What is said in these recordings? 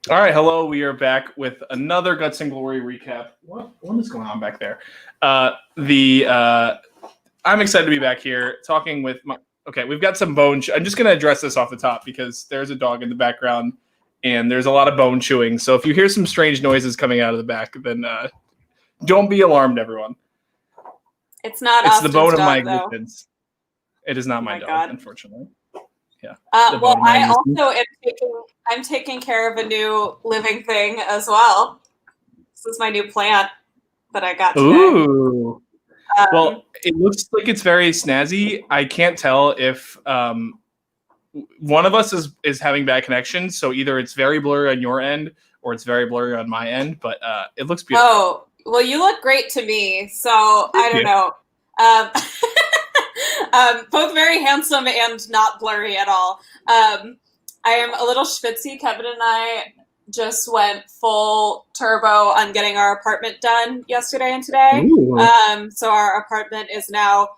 All right, hello. We are back with another Guts and Glory recap. What is going on back there? I'm excited to be back here talking with my. Okay, we've got some bone. I'm just going to address this off the top because there's a dog in the background and there's a lot of bone chewing. So if you hear some strange noises coming out of the back, then don't be alarmed, everyone. It's not. It's Austin's the bone dog, of my though. existence. It is not my dog, God. Unfortunately. Yeah. Well, I also I'm taking care of a new living thing as well. This is my new plant that I got today. Ooh. Well, it looks like it's very snazzy. I can't tell if one of us is having bad connection, so either it's very blurry on your end or it's very blurry on my end, but it looks beautiful. Oh, well, you look great to me, so I don't know. Both very handsome and not blurry at all. I am a little schwitzy. Kevin and I just went full turbo on getting our apartment done yesterday and today. So our apartment is now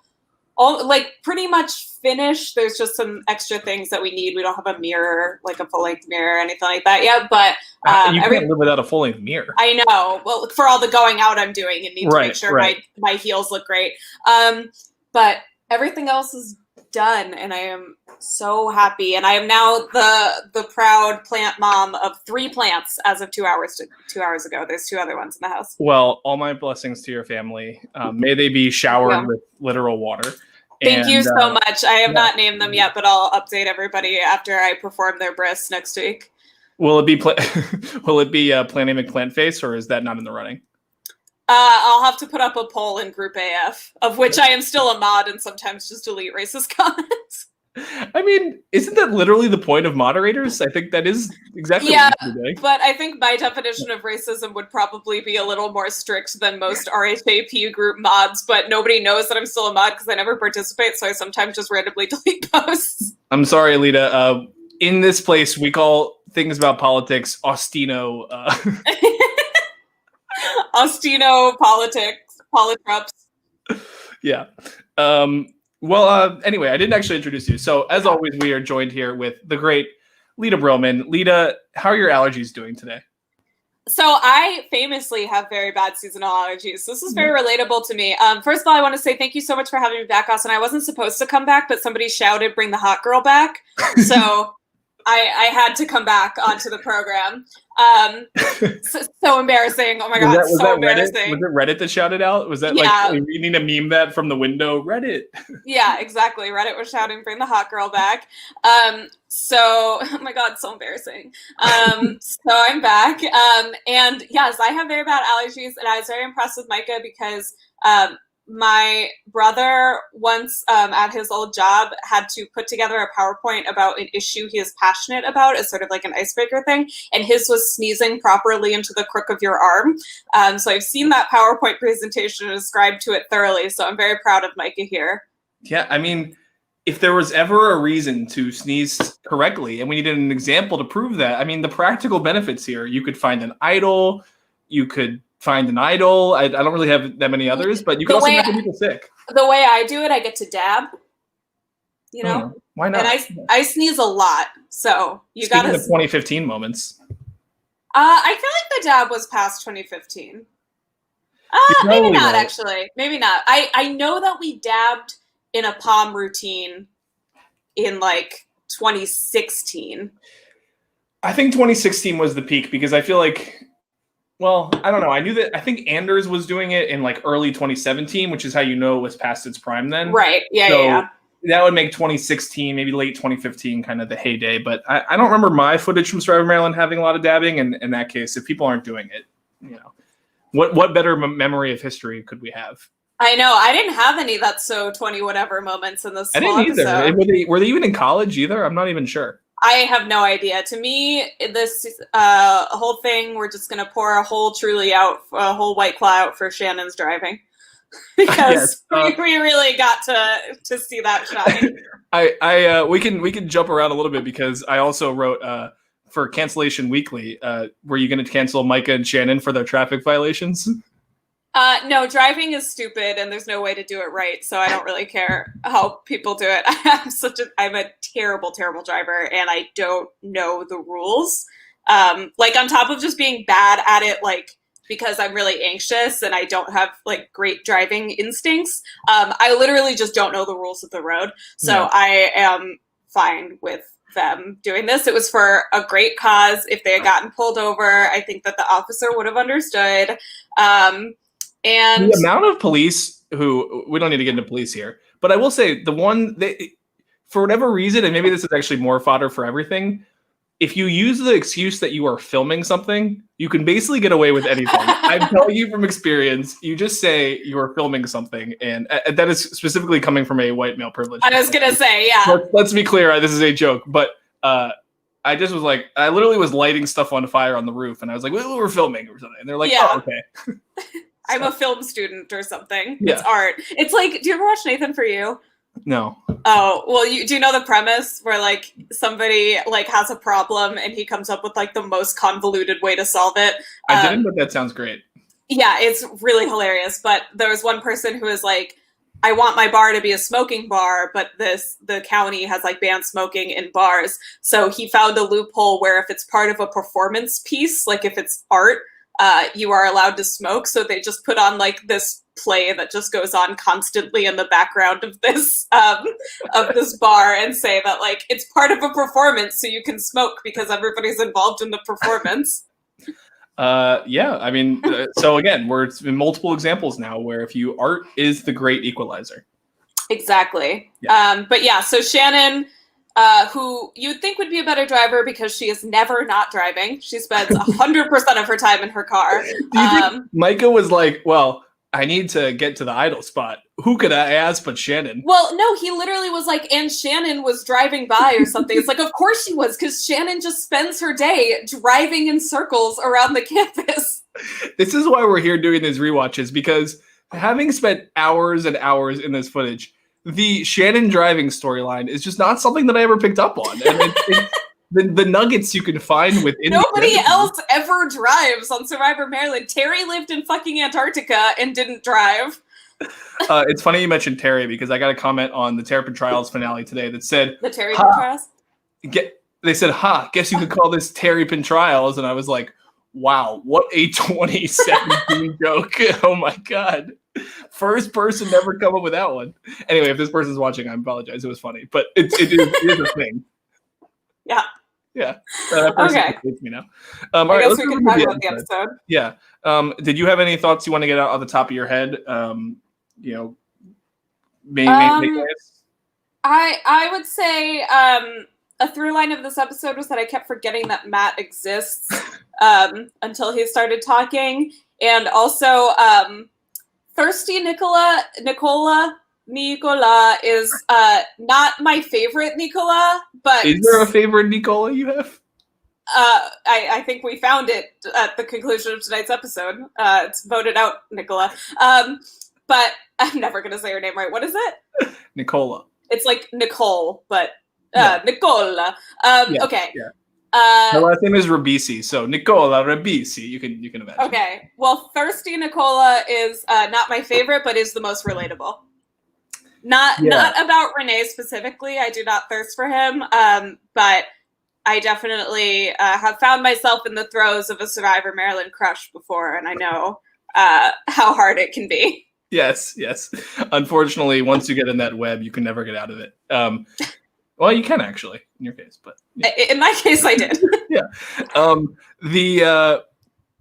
pretty much finished. There's just some extra things that we need. We don't have a mirror, like a full-length mirror or anything like that yet, but you can't live without a full-length mirror. I know. Well, for all the going out I'm doing and need to make sure my heels look great. But everything else is done, and I am so happy. And I am now the proud plant mom of 3 plants as of 2 hours ago. There's 2 other ones in the house. Well, all my blessings to your family. May they be showered with literal water. Thank you so much. I have not named them yet, but I'll update everybody after I perform their bris next week. Will it be Planty McPlantface, or is that not in the running? I'll have to put up a poll in Group AF, of which I am still a mod and sometimes just delete racist comments. I mean, isn't that literally the point of moderators? I think that is exactly what you're doing. But I think my definition of racism would probably be a little more strict than most RHAP group mods, but nobody knows that I'm still a mod because I never participate, so I sometimes just randomly delete posts. I'm sorry, Alita. In this place, we call things about politics Austino. Austino politics, polytrops. Yeah. Anyway, I didn't actually introduce you. So, as always, we are joined here with the great Lita Broman. Lita, how are your allergies doing today? So, I famously have very bad seasonal allergies. This is very relatable to me. First of all, I want to say thank you so much for having me back, Austin. I wasn't supposed to come back, but somebody shouted, "Bring the hot girl back." So, I had to come back onto the program. So embarrassing. Oh my God, so embarrassing. Was it Reddit that shouted out? Was that like, we need to meme that from the window? Reddit. Yeah, exactly. Reddit was shouting, "Bring the hot girl back." Oh my God, so embarrassing. So I'm back. And yes, I have very bad allergies, and I was very impressed with Micah because my brother once at his old job had to put together a PowerPoint about an issue he is passionate about as sort of like an icebreaker thing, and his was sneezing properly into the crook of your arm. So I've seen that PowerPoint presentation and ascribed to it thoroughly, so I'm very proud of Micah here. Yeah, I mean, if there was ever a reason to sneeze correctly, and we needed an example to prove that, I mean, the practical benefits here, you could find an idol, you could find an idol. I don't really have that many others, but you can also make people sick. The way I do it, I get to dab. You know, why not? And I sneeze a lot, so you got to. Speaking of 2015 moments, I feel like the dab was past 2015. Maybe not actually. Maybe not. I know that we dabbed in a palm routine in like 2016. I think 2016 was the peak because I feel like. Well, I don't know. I think Anders was doing it in like early 2017, which is how you know it was past its prime then. Right. Yeah. That would make 2016, maybe late 2015, kind of the heyday. But I don't remember my footage from Survivor Maryland having a lot of dabbing. And in that case, if people aren't doing it, what better memory of history could we have? I know. I didn't have any That's So 20 whatever moments in this. I didn't either. Were they even in college either? I'm not even sure. I have no idea. To me, this whole thing, we're just going to pour a whole Truly out, a whole White Claw out for Shannon's driving. Because we really got to see that shine. We can jump around a little bit because I also wrote for Cancellation Weekly, were you going to cancel Micah and Shannon for their traffic violations? No, driving is stupid and there's no way to do it right. So I don't really care how people do it. I'm a terrible, terrible driver and I don't know the rules. Like on top of just being bad at it, like because I'm really anxious and I don't have like great driving instincts, I literally just don't know the rules of the road. So I am fine with them doing this. It was for a great cause. If they had gotten pulled over, I think that the officer would have understood. And the amount of police who, we don't need to get into police here, but I will say for whatever reason, and maybe this is actually more fodder for everything, if you use the excuse that you are filming something, you can basically get away with anything. I'm telling you from experience, you just say you are filming something, and that is specifically coming from a white male privilege. I was going to say, yeah. Let's be clear, this is a joke, but I just was like, I literally was lighting stuff on fire on the roof, and I was like, we're filming or something. And they're like, oh, okay. I'm a film student or something. Yeah. It's art. It's like, do you ever watch Nathan For You? No. Oh, well, do you know the premise where like somebody like has a problem and he comes up with like the most convoluted way to solve it? I didn't, but that sounds great. Yeah, it's really hilarious. But there was one person who was like, I want my bar to be a smoking bar, but the county has like banned smoking in bars. So he found a loophole where if it's part of a performance piece, like if it's art, you are allowed to smoke. So they just put on like this play that just goes on constantly in the background of this bar and say that like it's part of a performance, so you can smoke because everybody's involved in the performance. Yeah, I mean, so again, we're in multiple examples now where art is the great equalizer. Exactly. Yeah. But yeah, so Shannon, who you'd think would be a better driver because she is never not driving. She spends 100% of her time in her car. Do you think Micah was like, well, I need to get to the idle spot. Who could I ask but Shannon? Well, no, he literally was like, and Shannon was driving by or something. It's like, of course she was, because Shannon just spends her day driving in circles around the campus. This is why we're here doing these rewatches, because having spent hours and hours in this footage, the Shannon driving storyline is just not something that I ever picked up on. And the nuggets you can find within nobody else ever drives on Survivor Maryland. Terry lived in fucking Antarctica and didn't drive. It's funny you mentioned Terry, because I got a comment on the Terrapin Trials finale today that said the Terrapin Trials. They said, guess you could call this Terrapin Trials, and I was like, wow, what a 2017 joke. Oh my god. First person never come up with that one. Anyway, if this person's watching, I apologize. It was funny, but it is a thing. Yeah. Yeah. That person hates me now. All right, I guess we can talk about the episode. Yeah. Did you have any thoughts you want to get out of the top of your head? Maybe I would say a through line of this episode was that I kept forgetting that Matt exists until he started talking. And also thirsty Nikola is not my favorite Nikola, but is there a favorite Nikola you have? I think we found it at the conclusion of tonight's episode. It's voted out Nikola. But I'm never going to say her name right. What is it? Nicola. It's like Nicole, but Nicola. Yeah, okay. Yeah. Her last name is Rabisi, so Nicola Rabisi. You can imagine. Okay. Well, thirsty Nicola is not my favorite, but is the most relatable. Not about Renee specifically. I do not thirst for him, but I definitely have found myself in the throes of a Survivor Maryland crush before, and I know how hard it can be. Yes. Unfortunately, once you get in that web, you can never get out of it. Well, you can actually, in your case, but yeah. In my case, I did. Yeah.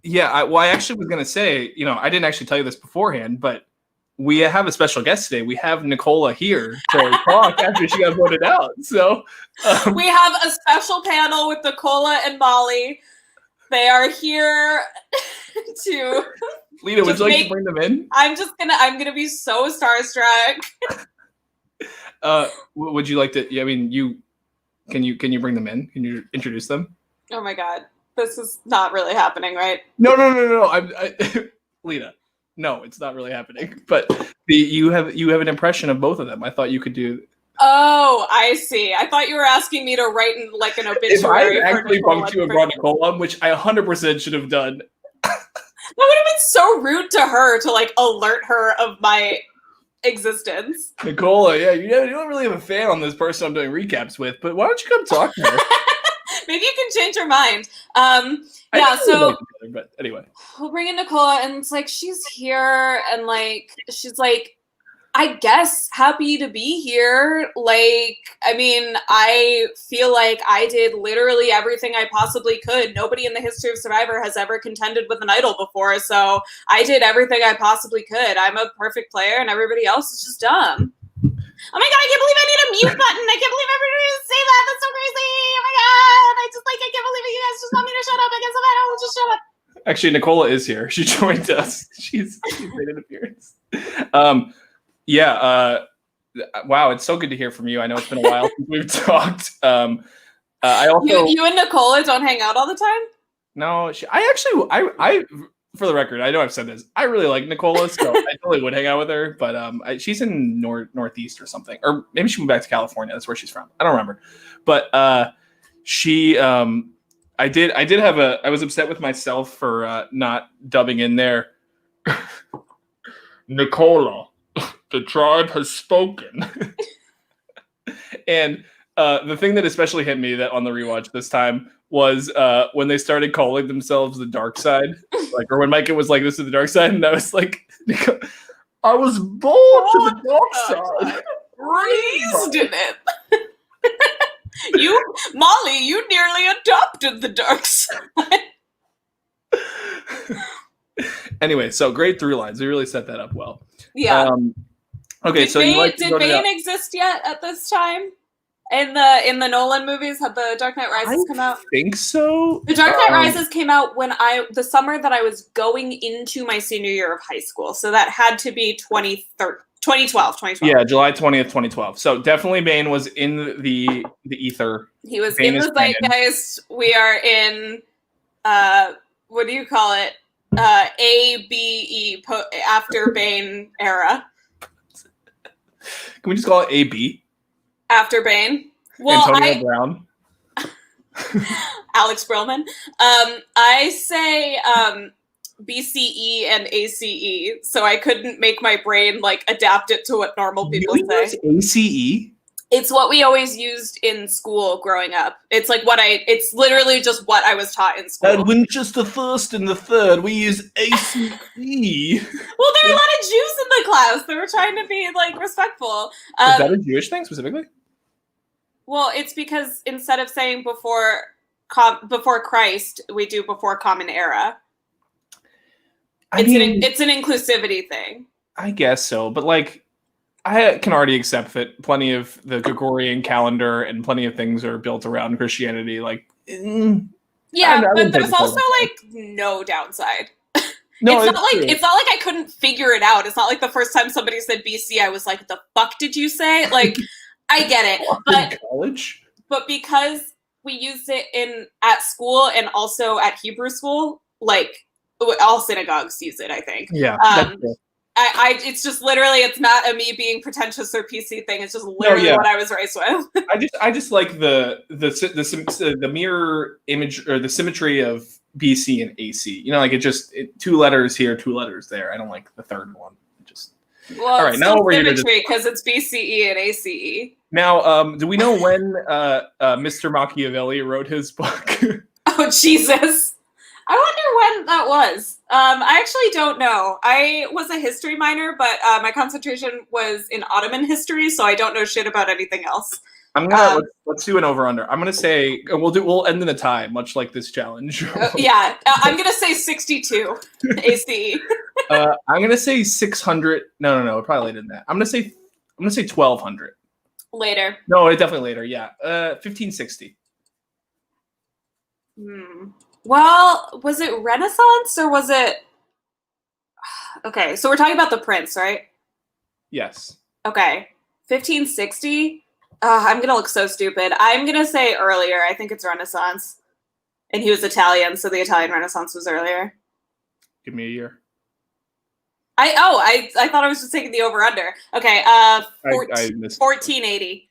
I actually was going to say, I didn't actually tell you this beforehand, but we have a special guest today. We have Nicola here to talk after she got voted out. So we have a special panel with Nicola and Molly. They are here to. Lita, would you like to bring them in? I'm gonna be so starstruck. Would you like to? Yeah, I mean, can you bring them in? Can you introduce them? Oh my god, this is not really happening, right? No. Lita, no, it's not really happening. But you have an impression of both of them. I thought you could do. Oh, I see. I thought you were asking me to write in like an obituary. If I actually bumped you and brought Nicola, which I 100% should have done. That would have been so rude to her to like alert her of my existence. Nicola, yeah, you don't really have a fan on this person I'm doing recaps with, but why don't you come talk to her? Maybe you can change your mind. Yeah, so like together, but anyway, we'll bring in Nicola, and it's like she's here, and like she's like, I guess happy to be here. Like, I mean, I feel like I did literally everything I possibly could. Nobody in the history of Survivor has ever contended with an idol before, so I did everything I possibly could. I'm a perfect player, and everybody else is just dumb. Oh my god, I can't believe I need a mute button. I can't believe everybody would say that. That's so crazy. Oh my god. I can't believe it. You guys just want me to shut up. I guess I'll just shut up. Actually, Nicola is here. She joined us. She's made an appearance. Wow, it's so good to hear from you. I know it's been a while since we've talked. I also you and Nicola don't hang out all the time? No, I for the record, I know I've said this. I really like Nicola, so I totally would hang out with her. But she's in Northeast or something, or maybe she moved back to California. That's where she's from. I don't remember. But I was upset with myself for not dubbing in there. Nicola, the tribe has spoken. And the thing that especially hit me that on the rewatch this time was when they started calling themselves the dark side, like, or when Micah was like, "This is the dark side," and I was like, "I was born to the dark side, raised in it." Molly, you nearly adopted the dark side. Anyway, so great through lines. We really set that up well. Yeah. Okay, did Bane exist yet at this time? In the Nolan movies, had the Dark Knight Rises come out? I think so. The Dark Knight Rises came out the summer that I was going into my senior year of high school. So that had to be 2012. Yeah, July 20th, 2012. So definitely Bane was in the ether. He was in the zeitgeist. We are in, what do you call it? ABE, after Bane era. Can we just call it AB? After Bane. Well, Antonio Brown. Alex Brillman. I say BCE and ACE, so I couldn't make my brain like adapt it to what normal people say. ACE? It's what we always used in school growing up. It's like it's literally just what I was taught in school. At Winchester First and the Third, we use ACE. Well, there were a lot of Jews in the class. They were trying to be like respectful. Is that a Jewish thing specifically? Well, it's because instead of saying before Christ, we do before Common Era. It's an inclusivity thing. I guess so, but like, I can already accept that plenty of the Gregorian calendar and plenty of things are built around Christianity. Like, yeah, but there's also like no downside. No, it's not like I couldn't figure it out. It's not like the first time somebody said BC, I was like, "The fuck did you say?" Like, I get it, but college. But because we used it at school and also at Hebrew school, like all synagogues use it, I think. Yeah. It's just literally, it's not a me being pretentious or PC thing. It's just literally what I was raised with. I just like the mirror image or the symmetry of BC and AC. You know, like two letters here, two letters there. I don't like the third one. All right, now we're symmetry because it's BCE and ACE. Now, do we know when Mr. Machiavelli wrote his book? Oh Jesus! I wonder when that was. I actually don't know. I was a history minor, but my concentration was in Ottoman history, so I don't know shit about anything else. Let's do an over/under. I'm gonna say we'll end in a tie, much like this challenge. I'm gonna say 62 ACE. I'm gonna say 600. No, probably later than that. I'm gonna say 1200. Later. No, definitely later. Yeah, 1560. Well, was it Renaissance or was it? Okay, so we're talking about the Prince, right? Yes. Okay, 1560. I'm gonna look so stupid. I'm gonna say earlier. I think it's Renaissance, and he was Italian, so the Italian Renaissance was earlier. Give me a year. I thought I was just taking the over under. Okay, 1480.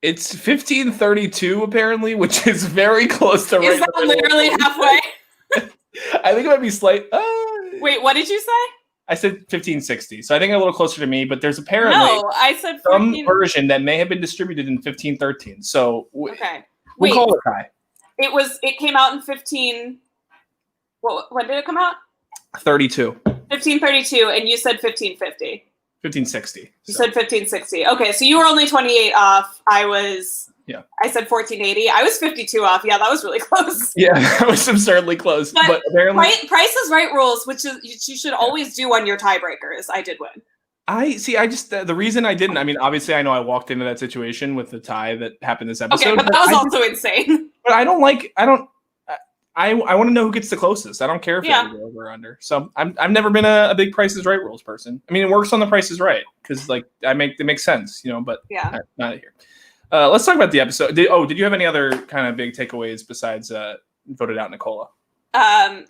It's 1532 apparently, which is very close to. Is that literally halfway? I think it might be slight. Wait, what did you say? I said 1560. So I think a little closer to me, but there's apparently I said 14. some version that may have been distributed in 1513. So okay. We'll call it high. It came out in 15. When did it come out? 32. 1532, and you said 1550. 1560. You said 1560. Okay, so you were only 28 off. I said 1480. I was 52 off. Yeah, that was really close. Yeah, that was absurdly close. But apparently, Price is Right rules, which is you should always do on your tiebreakers. I did win. The reason I didn't, I mean, obviously I know I walked into that situation with the tie that happened this episode. Okay, but that was also insane. But I want to know who gets the closest. I don't care if it's over or under. So I've never been a big Price is Right rules person. I mean, it works on the Price is Right because like it makes sense, but not here. Let's talk about the episode. Did you have any other kind of big takeaways besides voted out Nikola? No.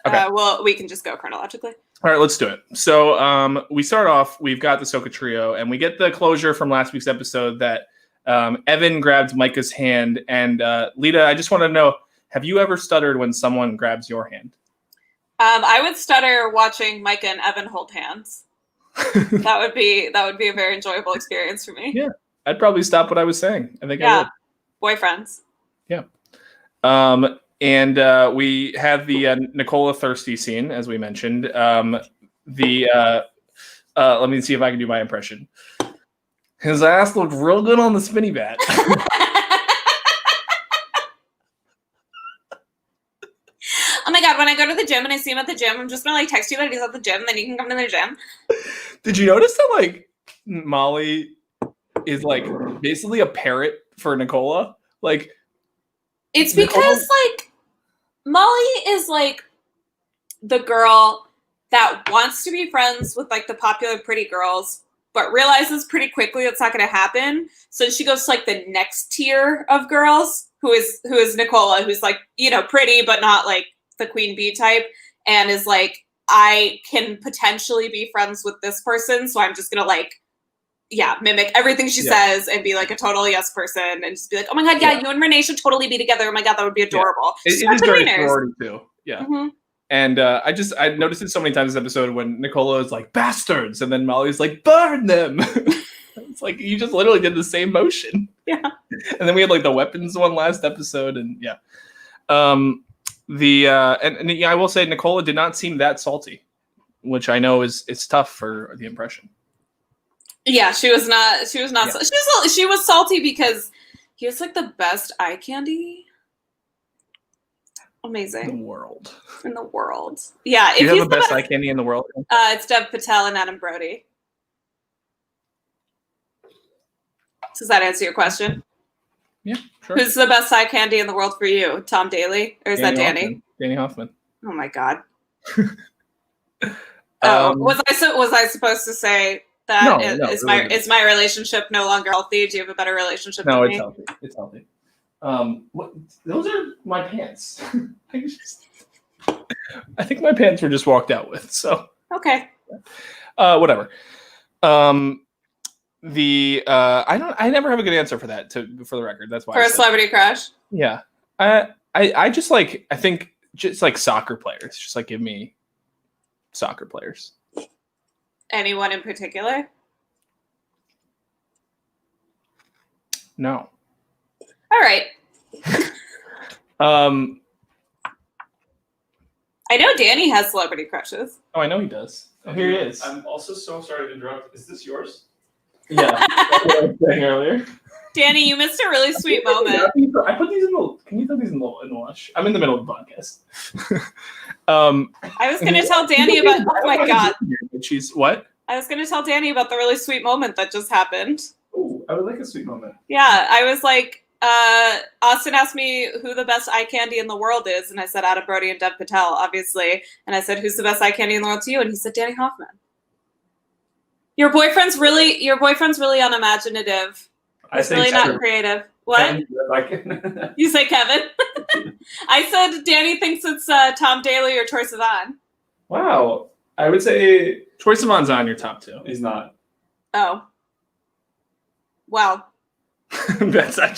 Okay. Well, we can just go chronologically. All right, let's do it. So we start off, we've got the Soka trio, and we get the closure from last week's episode that Evan grabbed Micah's hand. And Lita, I just want to know, have you ever stuttered when someone grabs your hand? I would stutter watching Micah and Evan hold hands. that would be a very enjoyable experience for me. Yeah, I'd probably stop what I was saying. I think I would. Boyfriends. Yeah. And we have the Nicola thirsty scene, as we mentioned. Let me see if I can do my impression. His ass looked real good on the spinny bat. Oh my god, when I go to the gym and I see him at the gym, I'm just gonna text you that he's at the gym, then you can come to the gym. Did you notice that Molly is basically a parrot for Nicola? It's because Molly is the girl that wants to be friends with the popular pretty girls, but realizes pretty quickly it's not going to happen. So she goes to the next tier of girls, who is Nicola, who's pretty but not the queen bee type, and is I can potentially be friends with this person, so I'm just gonna mimic everything she says and be a total yes person and just be oh my god, you and Renee should totally be together. Oh my god, that would be adorable. It is very sorority too. Yeah. Mm-hmm. And I noticed it so many times this episode when Nicola is bastards, and then Molly's burn them. It's you just literally did the same motion. Yeah. And then we had the weapons one last episode, and I will say Nicola did not seem that salty, which I know it's tough for the impression. Yeah, she was not. She was salty because he has the best eye candy. Amazing. In the world. Yeah. Do you have the best eye candy in the world? It's Dev Patel and Adam Brody. Does that answer your question? Yeah, sure. Who's the best eye candy in the world for you? Tom Daly? Or is that Danny? Hoffman. Danny Hoffman. Oh my god. Was I supposed to say that is my relationship no longer healthy? Do you have a better relationship with me? No, it's healthy. Those are my pants. I think my pants were just walked out with. So okay. Whatever. I never have a good answer for that. For the record, that's why. For a celebrity crush. Yeah. I just I think just soccer players. Just give me soccer players. Anyone in particular? No. All right. I know Danny has celebrity crushes. Oh, I know he does. Oh, here he is. I'm also so sorry to interrupt. Is this yours? Yeah. That's what I was saying earlier. Danny, you missed a really sweet moment. I put these in the. Can you throw these in the wash? I'm in the middle of the podcast. I was going to tell Danny about. Oh my god. She's what? I was going to tell Danny about the really sweet moment that just happened. Oh, I would like a sweet moment. Yeah, I was Austin asked me who the best eye candy in the world is, and I said Adam Brody and Dev Patel, obviously. And I said, who's the best eye candy in the world to you? And he said Danny Hoffman. Your boyfriend's really unimaginative. He's really not creative. What? You say Kevin? I said Danny thinks it's Tom Daly or Troye Sivan. Wow. I would say Troye Sivan's on your top two. He's not. Oh. Wow. That's I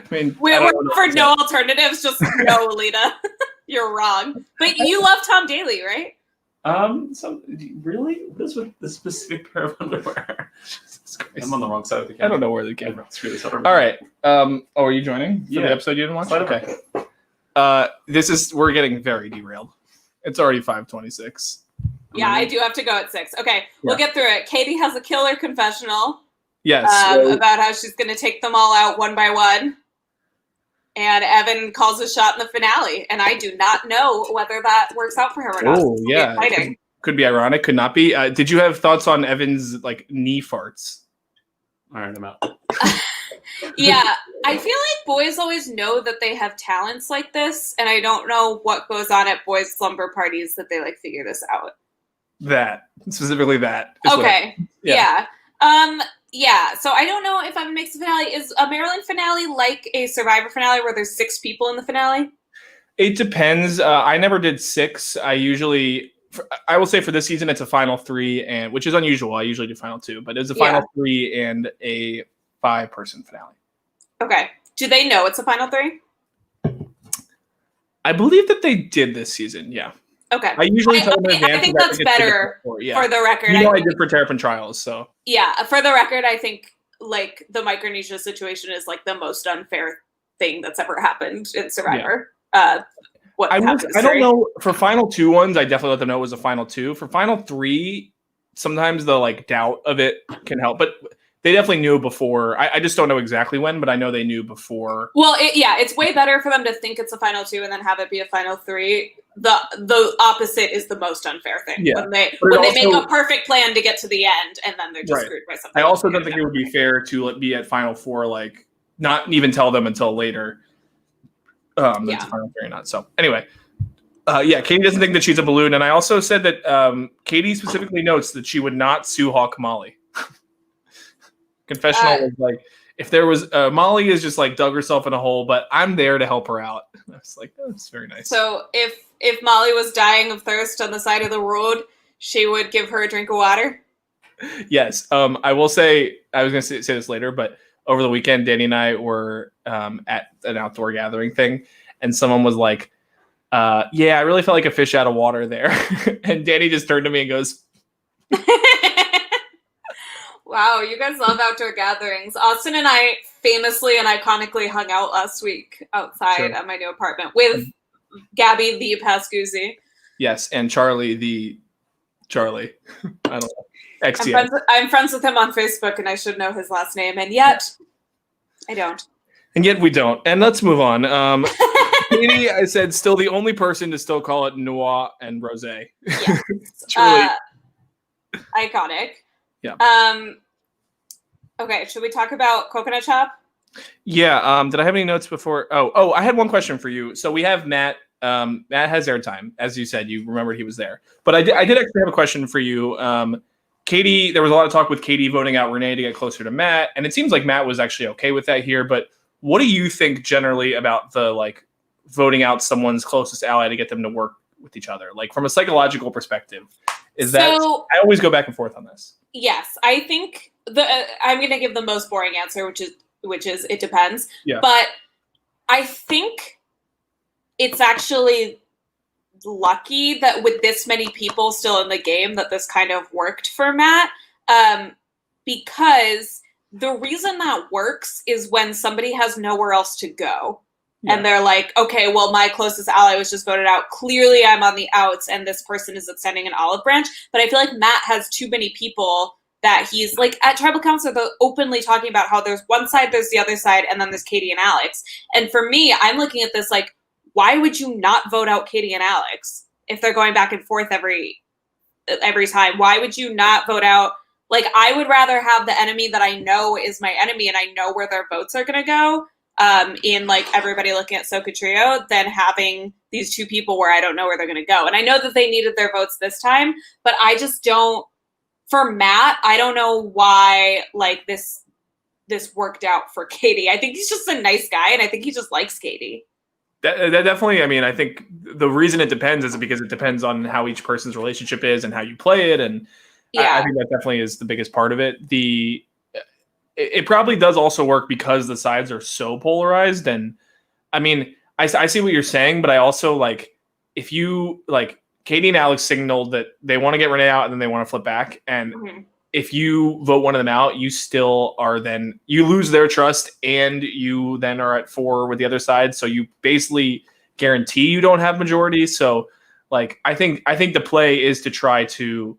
mean, we're offered no alternatives, just no, Alita. You're wrong. But you love Tom Daly, right? Some really? What is with the specific pair of underwear? Jesus Christ. I'm on the wrong side of the camera. I don't know where the camera. It's really hard. All right. Oh, are you joining for Yeah. the episode you didn't watch? Slide Okay. over. We're getting very derailed. It's already 5:26. Yeah, I do have to go at 6. Okay, we'll get through it. Katie has a killer confessional Yes. about how she's going to take them all out one by one. And Evan calls a shot in the finale. And I do not know whether that works out for him or not. Oh, It's yeah. exciting. Could be ironic, could not be. Did you have thoughts on Evan's knee farts? All right, I'm out. Yeah, I feel like boys always know that they have talents like this. And I don't know what goes on at boys' slumber parties that they figure this out. That. Specifically that. is what Okay. Yeah. Yeah. So I don't know if Evan makes the finale. Is a Maryland finale like a Survivor finale where there's 6 people in the finale? It depends. I never did 6. I will say for this season, it's a final 3, and which is unusual. I usually do final 2, but it's a final 3 and a 5-person finale. Okay. Do they know it's a final 3? I believe that they did this season. Yeah. Okay. I usually tell them in advance. I think that's better for the record. I did for Terrapin Trials, so. Yeah, for the record, I think the Micronesia situation is the most unfair thing that's ever happened in Survivor. I don't know. For final 2 ones, I definitely let them know it was a final 2. For final 3, sometimes the doubt of it can help, but they definitely knew before. I just don't know exactly when, but I know they knew before. Well, it's way better for them to think it's a final 2 and then have it be a final 3. The opposite is the most unfair thing. Yeah. When they make a perfect plan to get to the end and then they're just screwed by something. I also don't think it would be fair to be at final 4, not even tell them until later. That's final 3 or not. So anyway, Katie doesn't think that she's a balloon, and I also said that Katie specifically notes that she would not sue Hawk Molly. Confessional was if there was Molly is just dug herself in a hole, but I'm there to help her out. I was that's very nice. So if Molly was dying of thirst on the side of the road, she would give her a drink of water. Yes. I will say I was going to say this later, but over the weekend, Danny and I were at an outdoor gathering thing, and someone was like, "I really felt like a fish out of water there," and Danny just turned to me and goes. Wow, you guys love outdoor gatherings. Austin and I famously and iconically hung out last week outside at my new apartment with Gabby the Pascuzzi. Yes, and Charlie the Charlie. I don't know. XTX. I'm friends with him on Facebook, and I should know his last name, and yet I don't. And yet we don't. And let's move on. Katie, I said, still the only person to still call it Noir and Rosé. Yes. Truly. Iconic. Yeah. Okay, should we talk about Coconut Shop? Yeah. Did I have any notes before? Oh, I had one question for you. So we have Matt. Matt has airtime, as you said. You remembered he was there, but I did actually have a question for you. Katie, there was a lot of talk with Katie voting out Renee to get closer to Matt, and it seems like Matt was actually okay with that here. But what do you think generally about the voting out someone's closest ally to get them to work with each other, from a psychological perspective? I always go back and forth on this. Yes, I think I'm going to give the most boring answer, which is it depends. Yeah. But I think it's actually lucky that with this many people still in the game that this kind of worked for Matt, because the reason that works is when somebody has nowhere else to go. Yeah. And they're like, okay, well, my closest ally was just voted out. Clearly, I'm on the outs, and this person is extending an olive branch. But I feel like Matt has too many people that he's at Tribal Council, they're openly talking about how there's one side, there's the other side, and then there's Katie and Alex. And for me, I'm looking at this why would you not vote out Katie and Alex if they're going back and forth every time? Why would you not vote out? I would rather have the enemy that I know is my enemy and I know where their votes are going to go. In everybody looking at Soka Trio than having these two people where I don't know where they're going to go. And I know that they needed their votes this time, but I just don't, for Matt, I don't know why this worked out for Katie. I think he's just a nice guy and I think he just likes Katie. That definitely, I think the reason it depends is because it depends on how each person's relationship is and how you play it. And I think that definitely is the biggest part of it. It probably does also work because the sides are so polarized. And I see what you're saying, but I also if you Katie and Alex signaled that they want to get Renee out and then they want to flip back. And if you vote one of them out, you still are then you lose their trust and you then are at 4 with the other side. So you basically guarantee you don't have majority. So like I think the play is to try to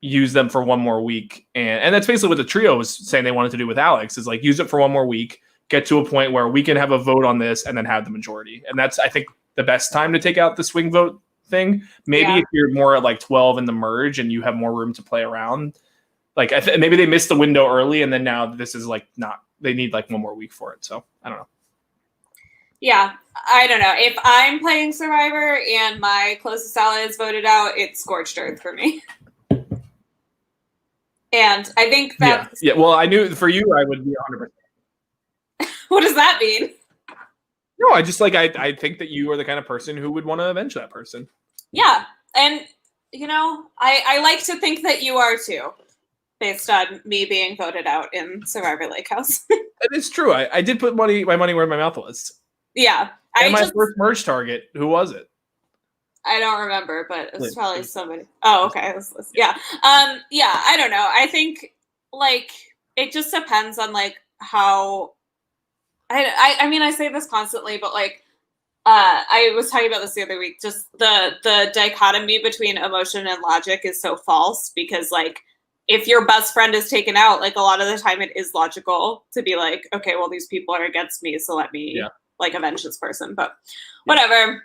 use them for one more week. And that's basically what the trio was saying they wanted to do with Alex is like use it for one more week, get to a point where we can have a vote on this and then have the majority. And that's, I think, the best time to take out the swing vote thing. Maybe if you're more at like 12 in the merge and you have more room to play around, like maybe they missed the window early and then now this is like not, they need like one more week for it. So I don't know. Yeah, I don't know. If I'm playing Survivor and my closest ally is voted out, it's scorched earth for me. And I think that... Yeah, well, I knew for you I would be 100%. What does that mean? No, I just like, I think that you are the kind of person who would want to avenge that person. Yeah, and, you know, I like to think that you are too, based on me being voted out in Survivor Lake House. It is true. I did put my money where my mouth was. Yeah. And my first merge target, who was it? I don't remember, but it was probably somebody. Oh, okay. Yeah. Yeah, I don't know. I think, like, it just depends on, like, how... I mean, I say this constantly, but, like, I was talking about this the other week. Just the dichotomy between emotion and logic is so false because, like, if your best friend is taken out, like, a lot of the time it is logical to be like, okay, well, these people are against me, so let me, like, avenge this person. But whatever.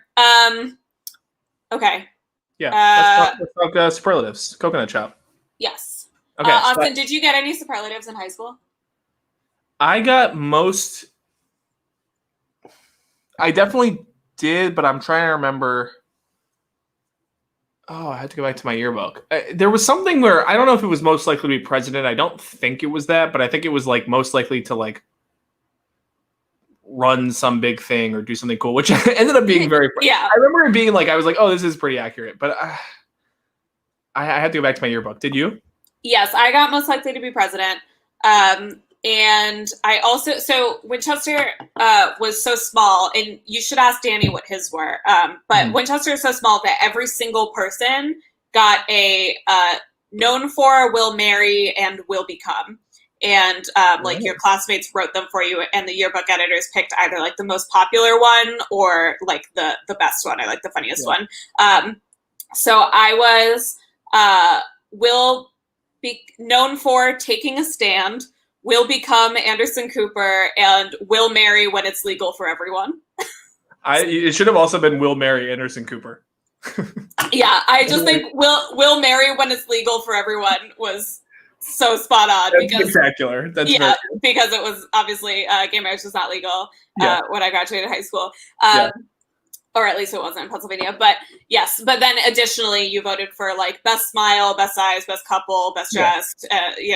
Okay. Yeah. Let's talk superlatives. Coconut chop. Yes. Okay. Austin, did you get any superlatives in high school? I got most. I definitely did, but I'm trying to remember. Oh, I had to go back to my yearbook. There was something where I don't know if it was most likely to be president. I don't think it was that, but I think it was like most likely to like run some big thing or do something cool, which ended up being very. Yeah. I remember it being like I was like, oh, this is pretty accurate, but I had to go back to my yearbook. Did you? Yes, I got most likely to be president. And I also, so Winchester was so small, and you should ask Danny what his were. But Winchester is so small that every single person got a known for, will marry, and will become. And like your classmates wrote them for you, and the yearbook editors picked either like the most popular one or like the best one or like the funniest one. So I was will be known for taking a stand, will become Anderson Cooper, and will marry when it's legal for everyone. It should have also been will marry Anderson Cooper. Yeah, I just think will marry when it's legal for everyone was so spot on. That's spectacular. That's because it was obviously gay marriage was not legal when I graduated high school. Or at least it wasn't in Pennsylvania. But yes, but then additionally, you voted for like best smile, best eyes, best couple, best dressed,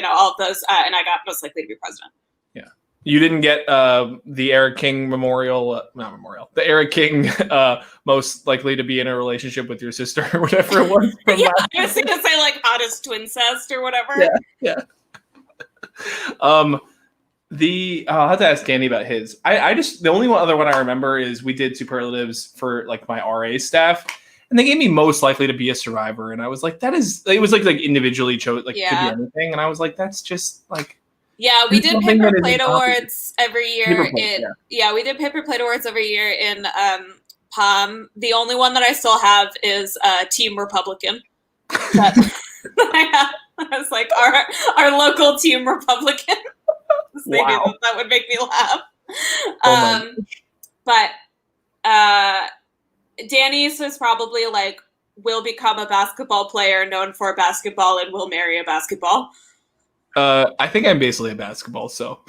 all of those. And I got most likely to be president. Yeah. You didn't get the Eric King the Eric King most likely to be in a relationship with your sister or whatever it was. Yeah, I was going to say like hottest twincest or whatever. Yeah. I'll have to ask Danny about his. I just the only other one I remember is we did superlatives for like my RA staff, and they gave me most likely to be a survivor, and I was like, it was like individually chose could be anything, and I was like, that's just like. Yeah, we did paper plate awards every year. We did paper plate awards every year in Palm. The only one that I still have is Team Republican. I was like our local Team Republican. Wow. That would make me laugh. But Danny's was probably like will become a basketball player known for basketball and will marry a basketball. I think I'm basically a basketball, so.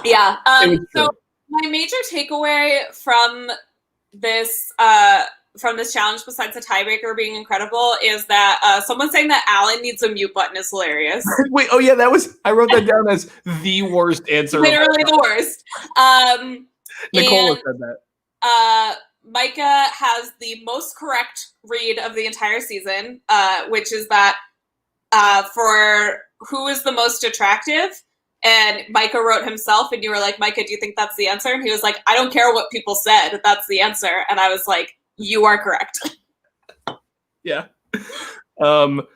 Yeah. So my major takeaway from this challenge, besides the tiebreaker being incredible, is that someone saying that Alan needs a mute button is hilarious. Wait, oh yeah, I wrote that down as the worst answer. Literally the worst. Nicola said that. Micah has the most correct read of the entire season, which is that for who is the most attractive, and Micah wrote himself, and you were like, Micah, do you think that's the answer? And he was like, I don't care what people said, that's the answer. And I was like, you are correct. Yeah. Um,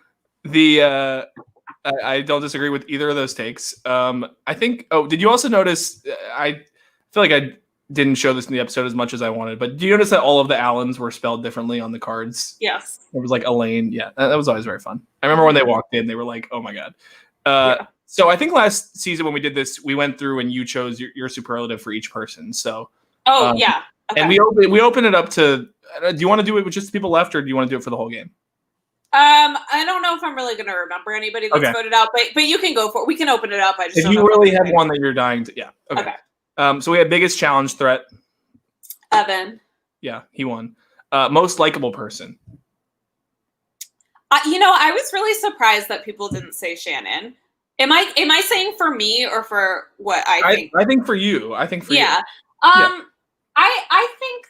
I don't disagree with either of those takes. I think. Oh, did you also notice? I feel like I didn't show this in the episode as much as I wanted, but do you notice that all of the Allens were spelled differently on the cards? Yes. It was like Elaine. Yeah, that was always very fun. I remember when they walked in, they were like, "Oh my god." So I think last season when we did this, we went through and you chose your superlative for each person. So. Yeah. Okay. And we open it up to. Do you want to do it with just the people left, or do you want to do it for the whole game? I don't know if I'm really going to remember anybody that's voted out, but you can go for it. We can open it up. I just if you really have one that you're dying to, yeah. Okay. So we have biggest challenge threat. Evan. Yeah, he won. Most likable person. I was really surprised that people didn't say Shannon. Am I saying for me or for what I think? I think for you. I think for you. Yeah. I think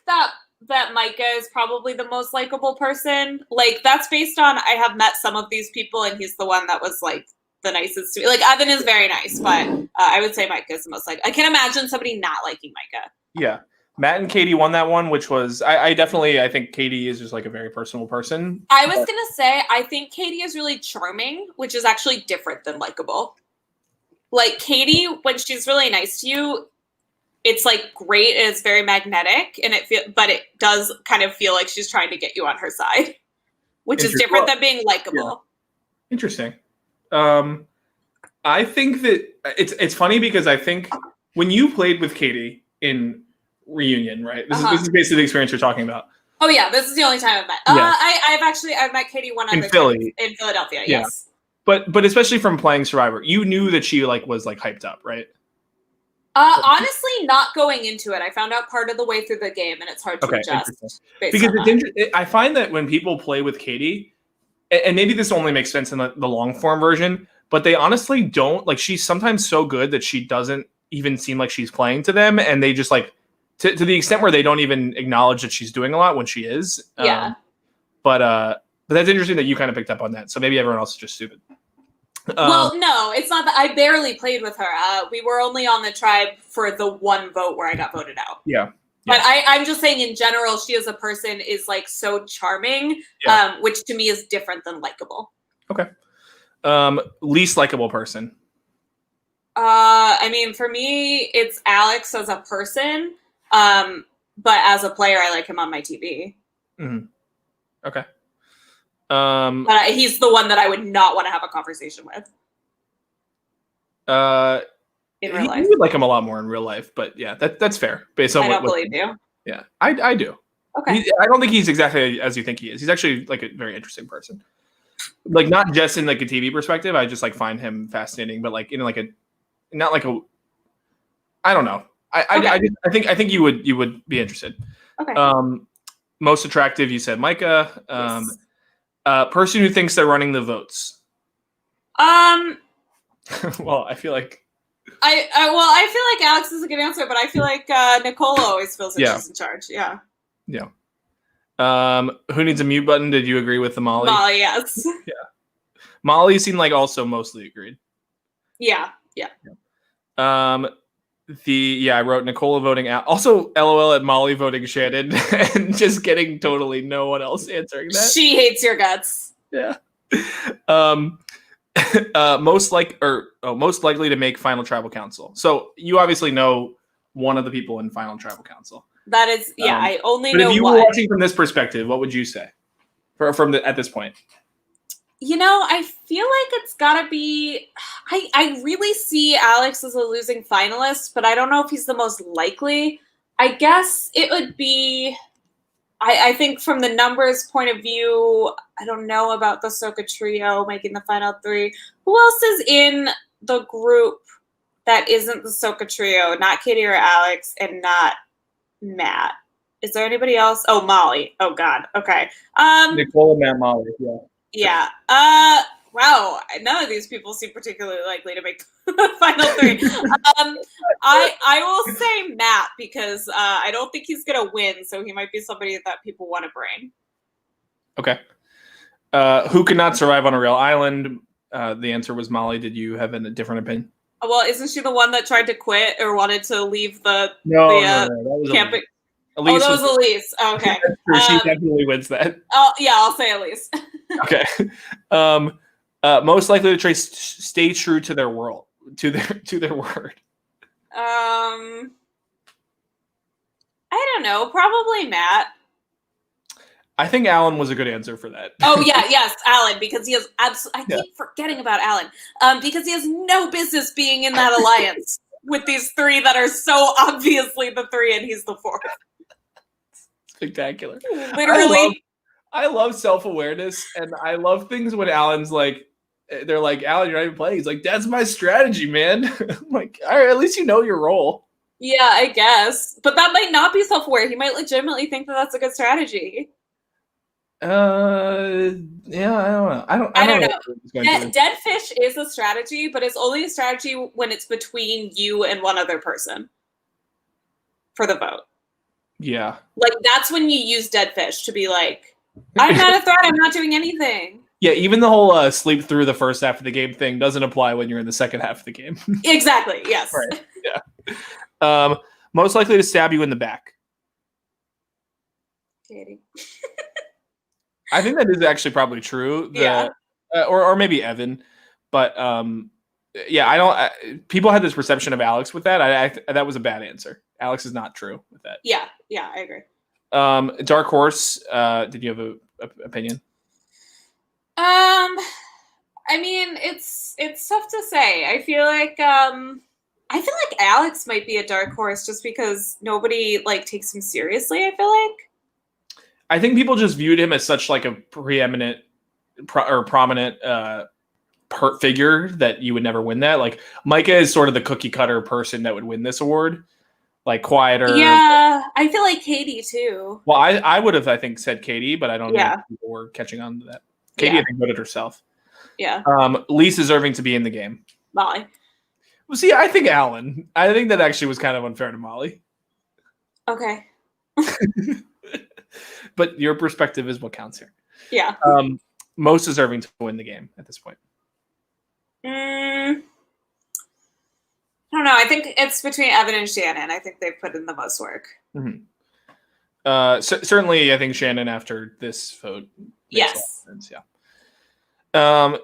that Micah is probably the most likable person. Like, that's based on I have met some of these people, and he's the one that was like the nicest to me. Like, Evan is very nice, but I would say Micah is the most like. I can imagine somebody not liking Micah. Yeah, Matt and Katie won that one, which was I think Katie is just like a very personal person. I was gonna say I think Katie is really charming, which is actually different than likable. Like, Katie, when she's really nice to you, it's like great and it's very magnetic, and but it does kind of feel like she's trying to get you on her side, which is different than being likable. Yeah. Interesting. I think that it's funny because I think when you played with Katie in Reunion, right? This is basically the experience you're talking about. Oh yeah, this is the only time I've met. I've met Katie one other time in Philadelphia. Yeah. Yes. But especially from playing Survivor, you knew that she was hyped up, right? Honestly, not going into it. I found out part of the way through the game, and it's hard to adjust. Because it's interesting. I find that when people play with Katie, and maybe this only makes sense in the long form version, but they honestly don't she's sometimes so good that she doesn't even seem like she's playing to them, and they just to the extent where they don't even acknowledge that she's doing a lot when she is. Yeah. But that's interesting that you kind of picked up on that. So maybe everyone else is just stupid. Well, no, it's not that. I barely played with her. We were only on the tribe for the one vote where I got voted out. Yeah. But I'm just saying in general, she as a person is so charming, which to me is different than likable. Okay. Least likable person. I mean, for me, it's Alex as a person. But as a player, I like him on my TV. Mm-hmm. Okay. But he's the one that I would not want to have a conversation with. In real life, you would like him a lot more in real life, but yeah, that's fair. Based on I don't believe you. Yeah, I do. Okay. I don't think he's exactly as you think he is. He's actually a very interesting person. Not just in a TV perspective. I just find him fascinating, but in I don't know. I think you would be interested. Okay. Most attractive, you said Micah. Yes. Person who thinks they're running the votes. Well, I feel like I feel like Alex is a good answer, but I feel like Nikola always feels like she's in charge. Yeah. Yeah. Who needs a mute button? Did you agree with the Molly? Molly, yes. Yeah. Molly seemed also mostly agreed. Yeah. I wrote Nicola voting out. Also, LOL at Molly voting Shannon and just getting totally no one else answering that. She hates your guts. Yeah. Most likely to make Final Tribal Council. So you obviously know one of the people in Final Tribal Council. That is, I only but know if you one. were watching from this perspective, what would you say at this point? I feel like it's gotta be. I really see Alex as a losing finalist, but I don't know if he's the most likely. I guess it would be. I think from the numbers point of view, I don't know about the Soka trio making the final three. Who else is in the group that isn't the Soka trio? Not Katie or Alex, and not Matt. Is there anybody else? Oh, Molly. Oh God. Okay. Nicola, Matt, Molly. Yeah. Yeah. Wow. None of these people seem particularly likely to make the final three. I will say Matt because I don't think he's gonna win, so he might be somebody that people want to bring. Okay. Who could not survive on a real island? The answer was Molly. Did you have a different opinion? Well, isn't she the one that tried to quit or wanted to leave the that was camping? Elise that was Elise. Okay. she definitely wins that. I'll say Elise. Okay. Most likely to stay true to their world, to their word. I don't know. Probably Matt. I think Alan was a good answer for that. Oh yeah, yes, Alan, because he has I keep forgetting about Alan. Because he has no business being in that alliance with these three that are so obviously the three, and he's the fourth. Spectacular. Literally. I love self-awareness, and I love things when Alan's like, they're like, Alan, you're not even playing. He's like, that's my strategy, man. I'm like, all right, at least you know your role. Yeah, I guess. But that might not be self-aware. He might legitimately think that that's a good strategy. Yeah, I don't know. I don't know. Dead fish is a strategy, but it's only a strategy when it's between you and one other person for the vote. Yeah. Like, that's when you use dead fish to be like, I'm not a threat, I'm not doing anything. Yeah, even the whole sleep through the first half of the game thing doesn't apply when you're in the second half of the game. Exactly, yes. Right. Yeah. Most likely to stab you in the back. Katie. I think that is actually probably true. Yeah. Or maybe Evan, but yeah, I don't. People had this perception of Alex with that. That was a bad answer. Alex is not true with that. Yeah, I agree. Dark horse. Did you have a opinion? I mean, it's tough to say. I feel like Alex might be a dark horse just because nobody like takes him seriously. I feel like. I think people just viewed him as such like a preeminent or prominent figure that you would never win that. Like Micah is sort of the cookie cutter person that would win this award, like quieter. Yeah, I feel like Katie too. Well, I would have, I think, said Katie, but I don't know if people were catching on to that. Katie, I think, voted herself. Yeah. Least deserving to be in the game. Molly. Well, see, I think Alan. I think that actually was kind of unfair to Molly. Okay. But your perspective is what counts here. Yeah. Most deserving to win the game at this point. I don't know. I think it's between Evan and Shannon. I think they've put in the most work. Mm-hmm. Certainly, I think Shannon after this vote. Yes. Sense, yeah.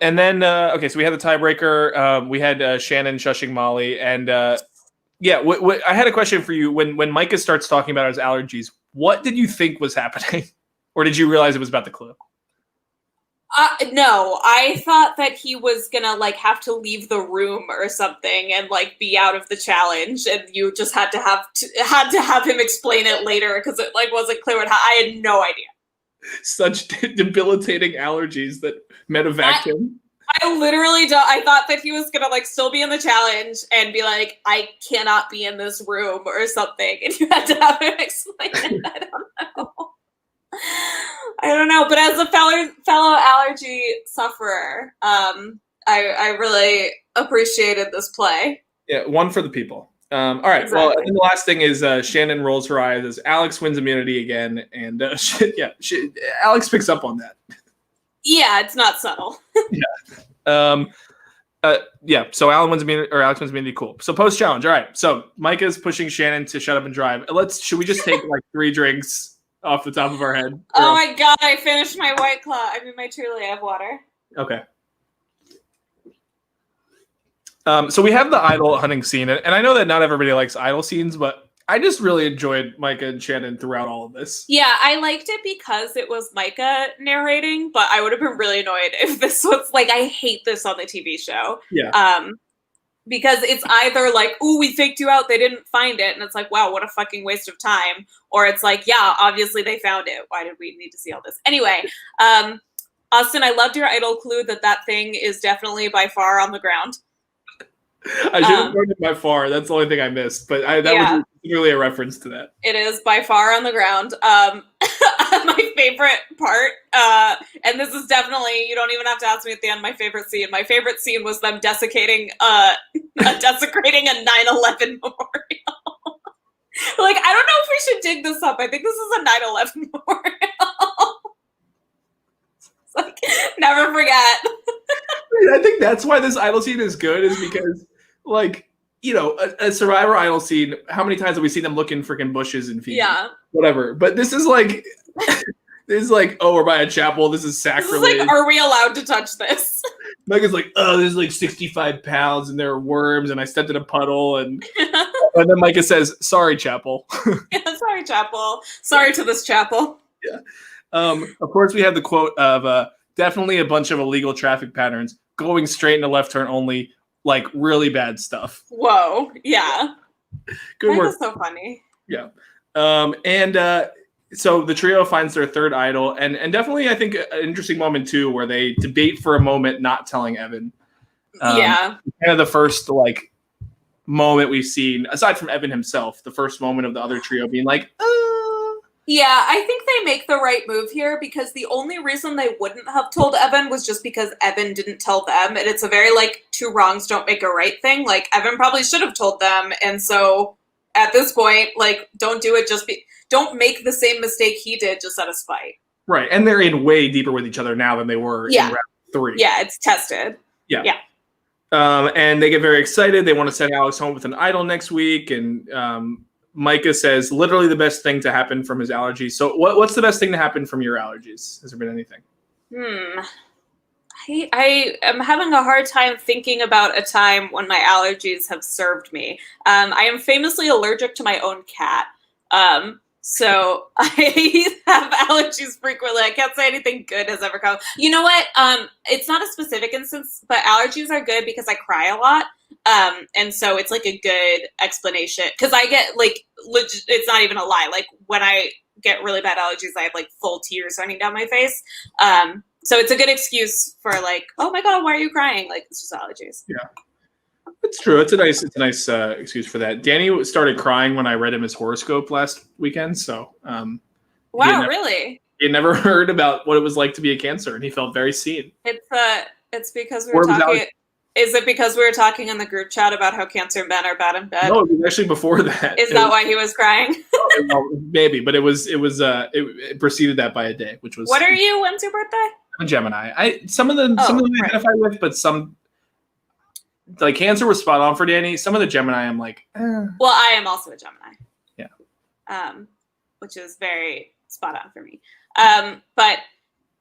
And then, okay, so we had the tiebreaker. We had Shannon shushing Molly. And yeah, I had a question for you. When Micah starts talking about his allergies, what did you think was happening? Or did you realize it was about the clue? No, I thought that he was gonna like have to leave the room or something and like be out of the challenge, and you just had to have him explain it later because it like wasn't clear. I had no idea. Such debilitating allergies that medevac him. I literally don't. I thought that he was gonna like still be in the challenge and be like, I cannot be in this room or something, and you had to have him explain it. I don't know. But as a fellow allergy sufferer, I really appreciated this play. Yeah, one for the people. All right. Exactly. Well, and the last thing is Shannon rolls her eyes as Alex wins immunity again, and Alex picks up on that. Yeah, it's not subtle. Yeah. So Alex wins immunity. Cool. So post challenge. All right. So Micah's pushing Shannon to shut up and drive. Should we just take like 3 drinks off the top of our head? Oh my god! I finished my White Claw. I mean, my Truly. I have water. Okay. So we have the idol hunting scene, and I know that not everybody likes idol scenes, but I just really enjoyed Micah and Shannon throughout all of this. Yeah, I liked it because it was Micah narrating, but I would have been really annoyed if this was like, I hate this on the TV show. Yeah. Because it's either like, ooh, we faked you out, they didn't find it, and it's like, wow, what a fucking waste of time. Or it's like, yeah, obviously they found it. Why did we need to see all this? Anyway, Austin, I loved your idol clue that thing is definitely by far on the ground. I should have learned it by far. That's the only thing I missed. But that was really a reference to that. It is by far on the ground. My favorite part, and this is definitely, you don't even have to ask me at the end, my favorite scene. My favorite scene was them desecrating a 9/11 memorial. Like, I don't know if we should dig this up. I think this is a 9/11 memorial. It's like, never forget. I think that's why this idol scene is good, is because, like, a Survivor Idol scene. How many times have we seen them look in freaking bushes and Fiji? Yeah. Whatever. But this is like, oh, we're by a chapel. This is sacrilege. This is like, are we allowed to touch this? Micah's like, oh, there's like 65 pounds and there are worms and I stepped in a puddle. And then Micah says, sorry, chapel. Yeah, sorry, chapel. Sorry to this chapel. Yeah. Of course, we have the quote of definitely a bunch of illegal traffic patterns, going straight into left turn only, like really bad stuff. Whoa. Yeah. Good work. That's so funny. Yeah. So the trio finds their third idol, and definitely I think an interesting moment too, where they debate for a moment not telling Evan. Yeah. Kind of the first like moment we've seen, aside from Evan himself, the first moment of the other trio being like, Yeah, I think they make the right move here because the only reason they wouldn't have told Evan was just because Evan didn't tell them. And it's a very, like, two wrongs don't make a right thing. Like, Evan probably should have told them. And so at this point, like, don't do it don't make the same mistake he did just out of spite. right. And they're in way deeper with each other now than they were in round 3. Yeah, it's tested. Yeah. Yeah. And they get very excited. They want to send Alex home with an idol next week. And Micah says literally the best thing to happen from his allergies. So what's the best thing to happen from your allergies? Has there been anything? I am having a hard time thinking about a time when my allergies have served me. I am famously allergic to my own cat. So I have allergies frequently. I can't say anything good has ever come. You know what? It's not a specific instance, but allergies are good because I cry a lot. And so it's like a good explanation because I get like, it's not even a lie. Like when I get really bad allergies, I have like full tears running down my face. So it's a good excuse for like, oh my God, why are you crying? Like it's just allergies. Yeah. It's true. It's a nice excuse for that. Danny started crying when I read him his horoscope last weekend. So, wow, really? He had never heard about what it was like to be a Cancer, and he felt very seen. It's because we were talking. Is it because we were talking in the group chat about how Cancer men are bad in bed? No, it was actually before that. Is that why he was crying? Well, maybe, but it preceded that by a day, which was. What are you? When's your birthday? I'm a Gemini. Some of them I identify with, but some. Like Cancer was spot on for Danny. Some of the Gemini, I'm like, Well, I am also a Gemini. Yeah. Which is very spot on for me. But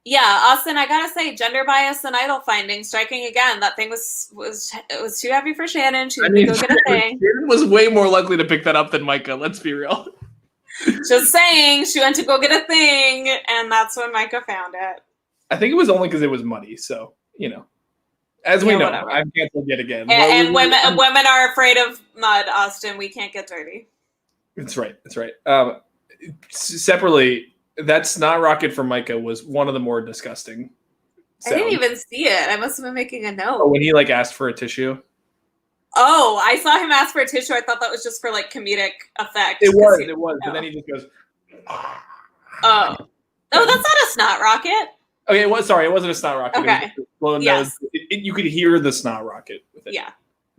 yeah, Austin, I gotta say, gender bias and idol finding striking again. That thing was too heavy for Shannon. She didn't go get a thing. Shannon was way more likely to pick that up than Micah. Let's be real. Just saying, she went to go get a thing, and that's when Micah found it. I think it was only because it was muddy. So as we know, whatever. I'm canceled yet again. And women are afraid of mud, Austin. We can't get dirty. That's right. Separately, that snot rocket from Micah was one of the more disgusting sounds. I didn't even see it. I must have been making a note. Oh, when he like asked for a tissue. Oh, I saw him ask for a tissue. I thought that was just for like comedic effect. It was. But then he just goes. Oh, that's not a snot rocket. Okay, it wasn't a snot rocket. Okay. Yes. You could hear the snot rocket with it. Yeah.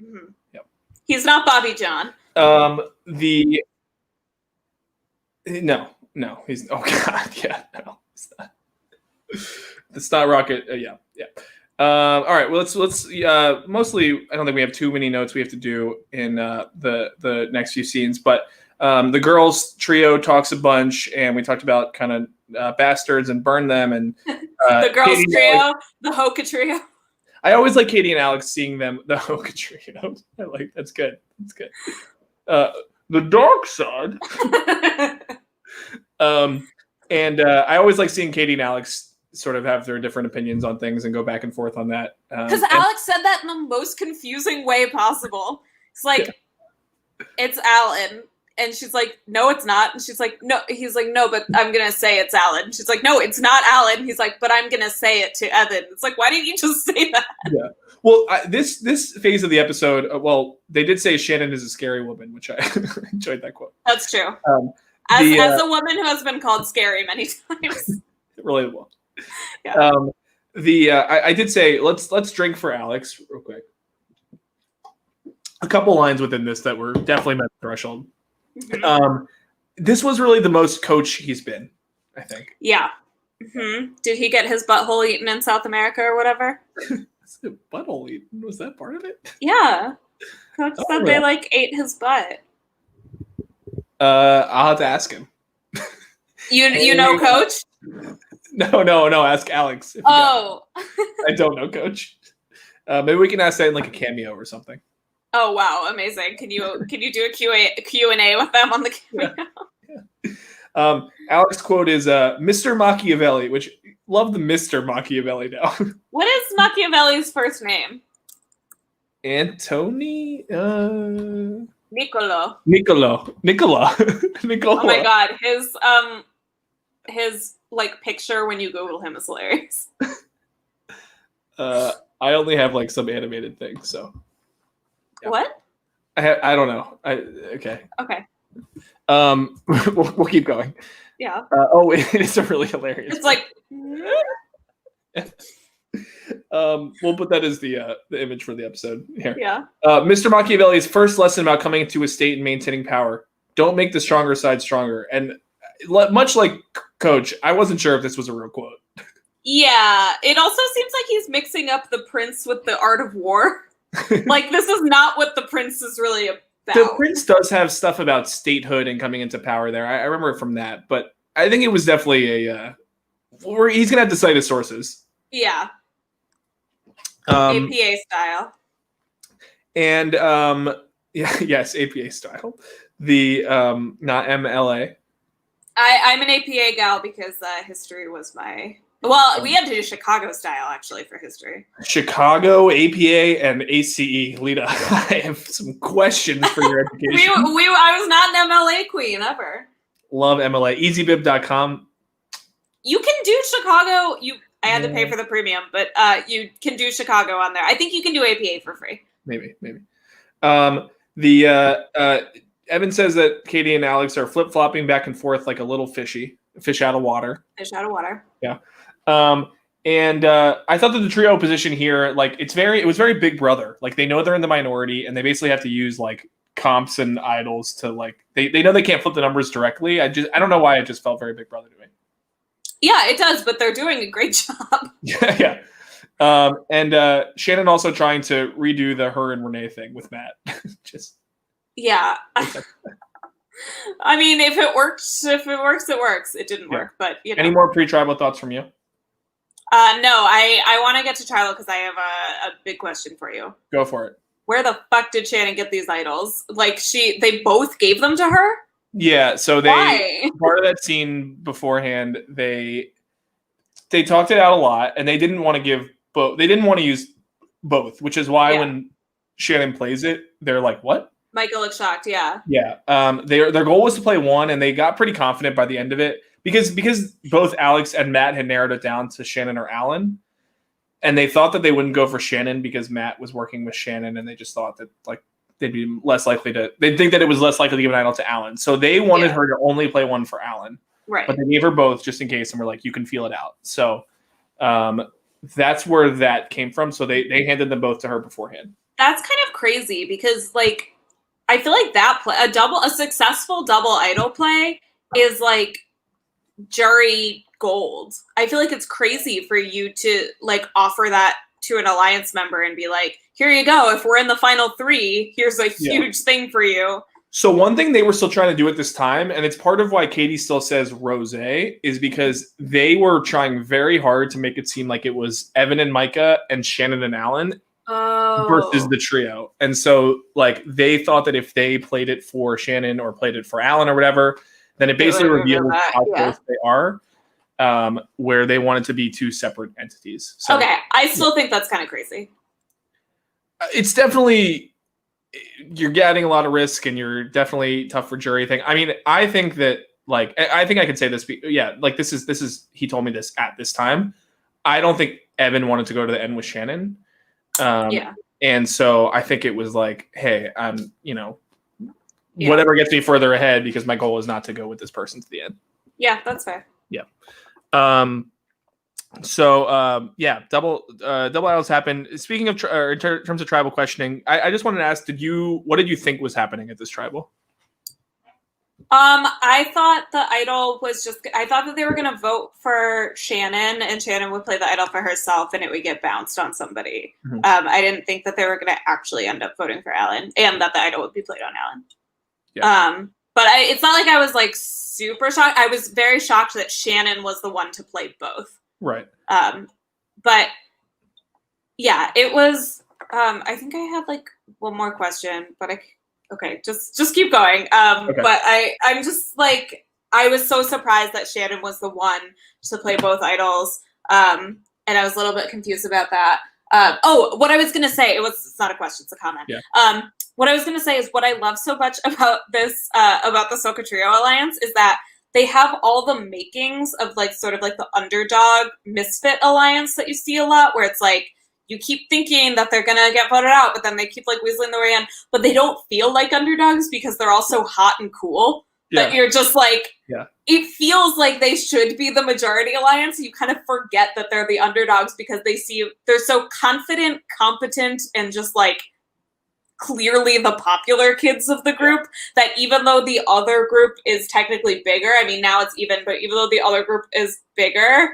Mm-hmm. Yep. He's not Bobby John. No, he's oh god, yeah, no, it's not. The snot rocket, yeah. All right, well let's mostly I don't think we have too many notes we have to do in the next few scenes, but the girls trio talks a bunch, and we talked about kind of bastards and burn them, and the girls Katie trio, the Hoka trio. I always like Katie and Alex seeing them, the Hoka trio. I like that's good. The dark side. And I always like seeing Katie and Alex sort of have their different opinions on things and go back and forth on that. Because Alex said that in the most confusing way possible. It's like, It's Alan. And she's like, no, it's not. And she's like, no. He's like, no, but I'm going to say it's Alan. She's like, no, it's not Alan. He's like, but I'm going to say it to Evan. It's like, why didn't you just say that? Yeah. Well, this phase of the episode, they did say Shannon is a scary woman, which I enjoyed that quote. That's true. As a woman who has been called scary many times. Relatable. Yeah. I did say, let's drink for Alex real quick. A couple lines within this that were definitely met the threshold. Mm-hmm. This was really the most coach he's been, I think. Yeah. Mm-hmm. Did he get his butthole eaten in South America or whatever? Butthole eaten? Was that part of it? Yeah. Coach said they like ate his butt. I'll have to ask him. You know Coach? No. Ask Alex. Oh. I don't know Coach. Maybe we can ask that in like a cameo or something. Oh wow, amazing! Can you do a Q&A with them on the cameo? Yeah. Alex's quote is Mr. Machiavelli, which love the Mr. Machiavelli now. What is Machiavelli's first name? Antony? Nicola. Nikola. Oh my god, his like picture when you Google him is hilarious. I only have like some animated things, so. Yeah. What? I don't know. Okay. Okay. We'll keep going. Yeah. It is a really hilarious. It's like. We'll put that as the image for the episode here. Yeah. Mr. Machiavelli's first lesson about coming into a state and maintaining power: don't make the stronger side stronger. And much like Coach, I wasn't sure if this was a real quote. Yeah, it also seems like he's mixing up the prince with the art of war. Like, this is not what the prince is really about. The prince does have stuff about statehood and coming into power there. I remember it from that, but I think it was definitely he's gonna have to cite his sources. Yeah. APA style. And yes, APA style. The not MLA. I'm an APA gal because history was my. Well, we had to do Chicago style actually for history. Chicago, APA, and ACE. Lita, I have some questions for your education. I was not an MLA queen ever. Love MLA. EasyBib.com. You can do Chicago. I had to pay for the premium, but you can do Chicago on there. I think you can do APA for free. Maybe. Evan says that Katie and Alex are flip-flopping back and forth like a little fish out of water. Fish out of water. Yeah. And I thought that the trio position here, like it was very Big Brother. Like they know they're in the minority and they basically have to use like comps and idols to like they know they can't flip the numbers directly. I don't know why it just felt very Big Brother to me. Yeah, it does, but they're doing a great job. Yeah. And Shannon also trying to redo the her and Renee thing with Matt. Yeah. I mean, if it works, it works. It didn't work, but you know. Any more pre-tribal thoughts from you? No, I want to get to tribal because I have a big question for you. Go for it. Where the fuck did Shannon get these idols? Like they both gave them to her? Yeah, so Why? Part of that scene beforehand, they talked it out a lot, and they didn't want to give both. They didn't want to use both, which is why when Shannon plays it, they're like, "What?" Michael looked shocked. Yeah. Yeah. Their goal was to play one, and they got pretty confident by the end of it because both Alex and Matt had narrowed it down to Shannon or Alan, and they thought that they wouldn't go for Shannon because Matt was working with Shannon, and they just thought that like. They'd be less likely to. They'd think that it was less likely to give an idol to Alan, so they wanted her to only play one for Alan. Right. But they gave her both just in case, and were like, "You can feel it out." So, that's where that came from. So they handed them both to her beforehand. That's kind of crazy because, like, I feel like a successful double idol play is like jury gold. I feel like it's crazy for you to like offer that to an alliance member and be like, here you go. If we're in the final 3, here's a huge thing for you. So one thing they were still trying to do at this time, and it's part of why Katie still says Rosé, is because they were trying very hard to make it seem like it was Evan and Micah and Shannon and Alan versus the trio. And so like they thought that if they played it for Shannon or played it for Alan or whatever, then it basically revealed how close they are. Where they wanted to be 2 separate entities. So, okay, I still think that's kind of crazy. It's definitely, you're getting a lot of risk and you're definitely tough for jury thing. I mean, I think that like, I think I could say this. Yeah, like this is, he told me this at this time. I don't think Evan wanted to go to the end with Shannon. And so I think it was like, hey, whatever gets me further ahead because my goal is not to go with this person to the end. Yeah, that's fair. Yeah. Double idols happened. Speaking of in terms of tribal questioning, I just wanted to ask, what did you think was happening at this tribal? I thought the idol was I thought that they were going to vote for Shannon, and Shannon would play the idol for herself, and it would get bounced on somebody. Mhm. I didn't think that they were going to actually end up voting for Alan, and that the idol would be played on Alan. Yeah. But it's not like I was like super shocked. I was very shocked that Shannon was the one to play both. Right. But yeah, it was. I think I had like one more question, but okay, just keep going. Okay. But I'm just like, I was so surprised that Shannon was the one to play both idols. And I was a little bit confused about that. What I was gonna say, it's not a question, it's a comment. Yeah. What I was gonna say is what I love so much about this, about the Soka Trio Alliance is that they have all the makings of like sort of like the underdog misfit alliance that you see a lot, where it's like, you keep thinking that they're gonna get voted out, but then they keep like weaseling their way in. But they don't feel like underdogs because they're all so hot and cool that you're just like, it feels like they should be the majority alliance. You kind of forget that they're the underdogs because they're so confident, competent, and just like clearly the popular kids of the group that even though the other group is technically bigger, I mean now it's even, but even though the other group is bigger,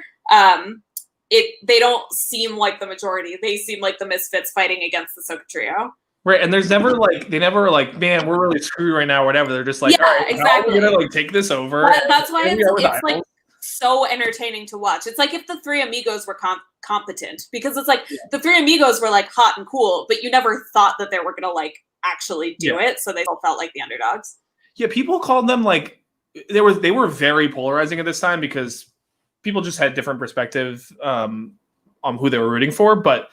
they don't seem like the majority. They seem like the misfits fighting against the Soka Trio. Right, and there's never like they never like, man, we're really screwed right now or whatever. They're just like, yeah, all right, exactly. we're gonna like take this over. That's why it's like so entertaining to watch. It's like if the three amigos were competent, because it's like the three amigos were like hot and cool, but you never thought that they were gonna like actually do it, so they all felt like the underdogs. Yeah, people called them like they were very polarizing at this time because people just had different perspective on who they were rooting for, but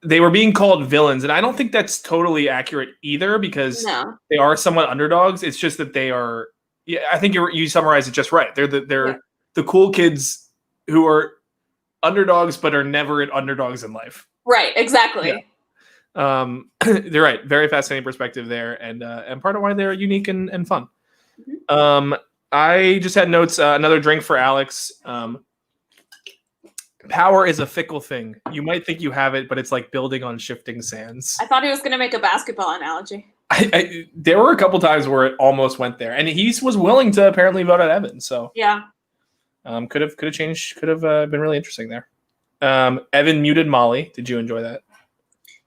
they were being called villains, and I don't think that's totally accurate either because they are somewhat underdogs. It's just that they are. Yeah, I think you summarized it just right. They're the cool kids who are underdogs, but are never underdogs in life. Right. Exactly. Yeah. They're right. Very fascinating perspective there, and part of why they're unique and fun. Mm-hmm. I just had notes. Another drink for Alex. Power is a fickle thing. You might think you have it, but it's like building on shifting sands. I thought he was going to make a basketball analogy. There were a couple times where it almost went there, and he was willing to apparently vote out Evan. So yeah, could have changed. Could have been really interesting there. Evan muted Molly. Did you enjoy that?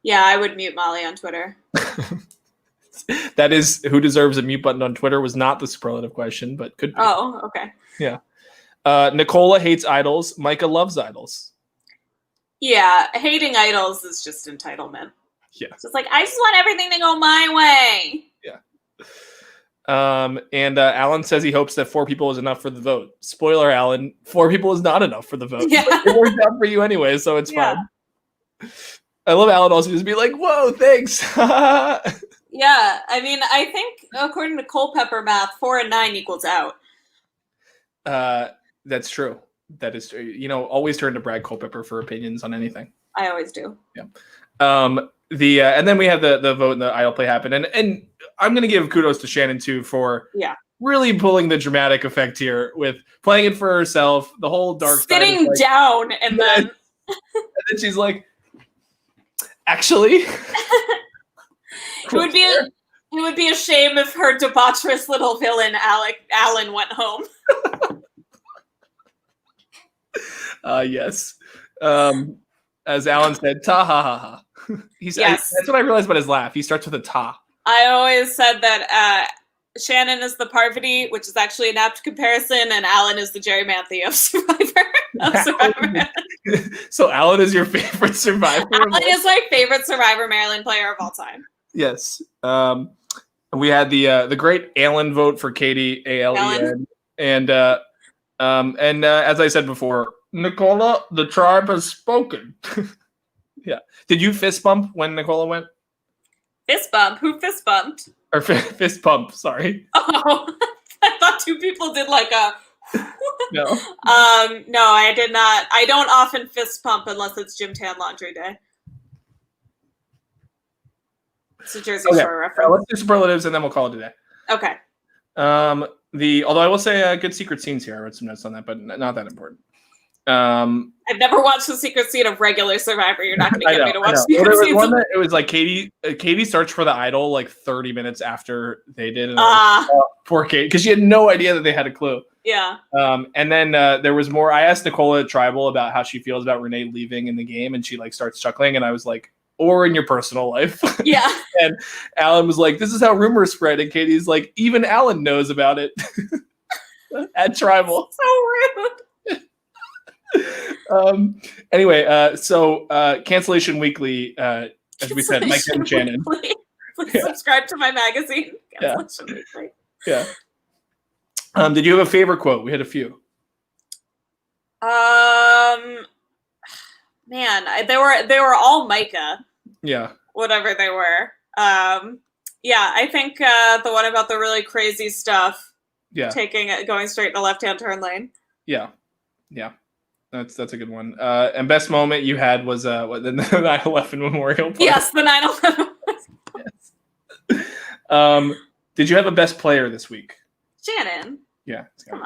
Yeah, I would mute Molly on Twitter. That is who deserves a mute button on Twitter was not the superlative question, but could be. Oh, okay. Yeah. Nikola hates idols. Micah loves idols. Yeah, hating idols is just entitlement. Yeah. It's just like, I just want everything to go my way. Yeah. And Alan says he hopes that 4 people is enough for the vote. Spoiler, Alan, 4 people is not enough for the vote. Yeah. It worked out for you anyway, so it's fine. I love Alan also just be like, whoa, thanks. Yeah, I mean, I think according to Culpepper math, 4 and 9 equals out. That's true. That is true. You know, always turn to Brad Culpepper for opinions on anything. I always do. Yeah. And then we have the vote and the idol play happen, and I'm gonna give kudos to Shannon too for really pulling the dramatic effect here with playing it for herself. The whole dark sitting side down and then she's like, actually, it would be a shame if her debaucherous little villain Alan went home. Yes. As Alan said, ta ha ha ha. That's what I realized about his laugh. He starts with a ta. I always said that Shannon is the Parvati, which is actually an apt comparison, and Alan is the Jerry Manthey of Survivor. So Alan is your favorite Survivor? Alan is my favorite Survivor Maryland player of all time. Yes. We had the great Alan vote for Katie, ALEN. And as I said before, Nikola, the tribe has spoken. Yeah. Did you fist bump when Nikola went? Fist bump? Who fist bumped? Or fist bump, sorry. Oh, I thought 2 people did like a... No. No, I did not. I don't often fist pump unless it's Gym Tan Laundry Day. It's a Jersey Shore reference. Let's do superlatives and then we'll call it a day. Okay. Although I will say good secret scenes here. I wrote some notes on that, but not that important. I've never watched the secret scene of regular Survivor. You're not going to get me to watch secret there was scenes. one that it was like Katie searched for the idol like 30 minutes after they did it. Poor Katie, because she had no idea that they had a clue. Yeah. And then there was more. I asked Nicola at Tribal about how she feels about Renee leaving in the game, and she like starts chuckling, and I was like, or in your personal life. Yeah. And Alan was like, this is how rumors spread, and Katie's like, even Alan knows about it. At Tribal. So rude. Anyway, so Cancellation Weekly, as we said, Mike and Shannon. Please subscribe to my magazine. Cancellation Weekly. Yeah. Did you have a favorite quote? We had a few. Man, they were all Micah. Yeah. Whatever they were. Yeah, I think the one about the really crazy stuff. Yeah. Going straight in a left-hand turn lane. Yeah. Yeah. That's a good one. And best moment you had was the 9/11 Memorial Park. Yes, the 9/11. Yes. Did you have a best player this week? Shannon. Yeah. Come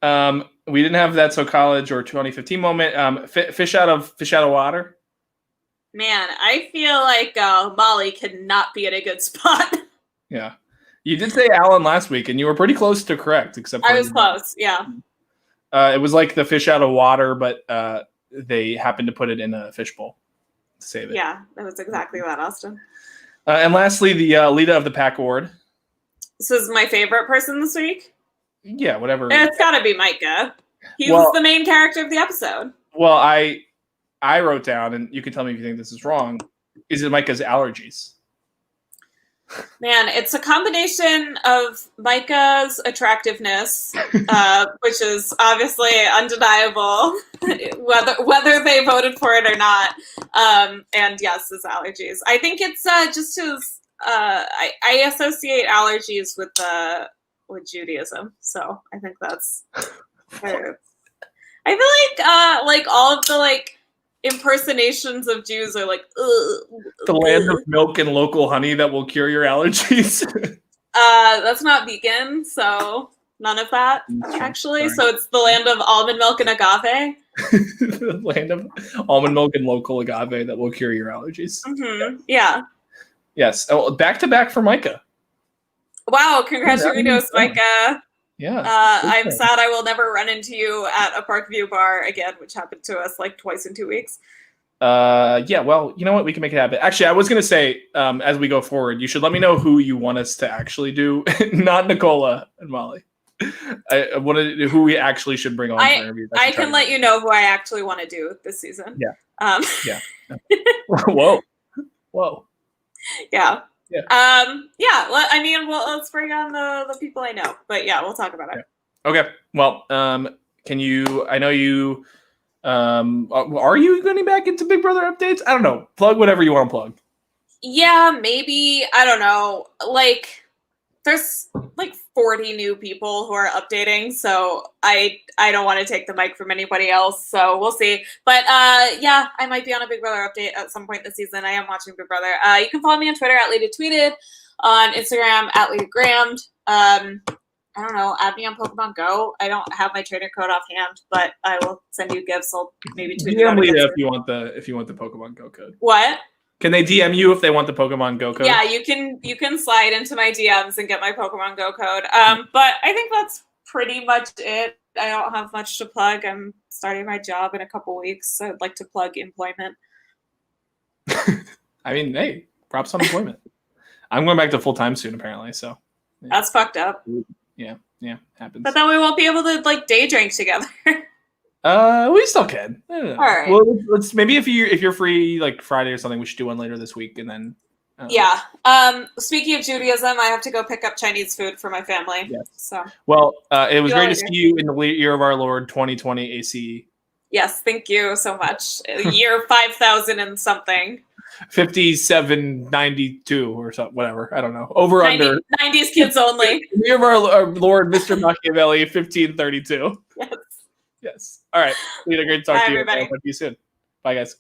on. We didn't have that so college or 2015 moment. Fish out of water. Man, I feel like Molly could not be in a good spot. Yeah. You did say Alan last week, and you were pretty close to correct, except for I was close, yeah. It was like the fish out of water, but they happened to put it in a fishbowl to save it. Yeah, that was exactly that, Austin. And lastly, the leader of the pack award. This is my favorite person this week. Yeah, whatever. It's got to be Micah. He was the main character of the episode. Well, I wrote down, and you can tell me if you think this is wrong, is it Micah's allergies? Man, it's a combination of Micah's attractiveness, which is obviously undeniable, whether they voted for it or not, and yes, his allergies. I think it's just his. I associate allergies with Judaism, so I think that's. I feel like all of the impersonations of Jews are like the land of milk and local honey that will cure your allergies. That's not vegan, so none of that actually. So it's the land of almond milk and agave. The land of almond milk and local agave that will cure your allergies. Mm-hmm. Yeah. Yes. Oh, back to back for Micah. Wow! Congratulations, Micah. Yeah. I'm sad I will never run into you at a Parkview bar again, which happened to us like twice in 2 weeks. Yeah, well, you know what? We can make it happen. Actually, I was going to say, as we go forward, you should let me know who you want us to actually do, not Nicola and Molly. I wanted who we actually should bring on for interviews. I can let you know who I actually want to do this season. Yeah. Yeah. Whoa. Yeah. Yeah. I mean, let's bring on the people I know, but yeah, we'll talk about it. Yeah. Okay. Well, can you? I know you. Are you going back into Big Brother updates? I don't know. Plug whatever you want to plug. Yeah, maybe. I don't know. There's 40 new people who are updating, so I don't want to take the mic from anybody else, so we'll see. But yeah, I might be on a Big Brother update at some point this season. I am watching Big Brother. You can follow me on Twitter at LedaTweeted, on Instagram at LedaGrammed. I don't know, add me on Pokemon Go. I don't have my trainer code offhand, but I will send you gifts. I'll maybe tweet you. Leda if you want the Pokemon Go code. What? Can they DM you if they want the Pokemon Go code? Yeah, you can slide into my DMs and get my Pokemon Go code. But I think that's pretty much it. I don't have much to plug. I'm starting my job in a couple weeks, so I'd like to plug employment. I mean, hey, props on employment. I'm going back to full time soon, apparently. So yeah. That's fucked up. Yeah, happens. But then we won't be able to day drink together. We still can. I don't know. All right. Well, let's maybe if you're free Friday or something, we should do one later this week, and then. Yeah. Speaking of Judaism, I have to go pick up Chinese food for my family. Yes. So. Well, it was great to see you in the year of our Lord 2020 ACE. Yes, thank you so much. Year 5000 and something. 5792 or something, whatever. I don't know. Over 90, under 90s kids only. Year of our Lord, Mr. Machiavelli, 1532. Yes. Yes. All right. We had a great talk to you. Everybody. I'll talk to you soon. Bye, guys.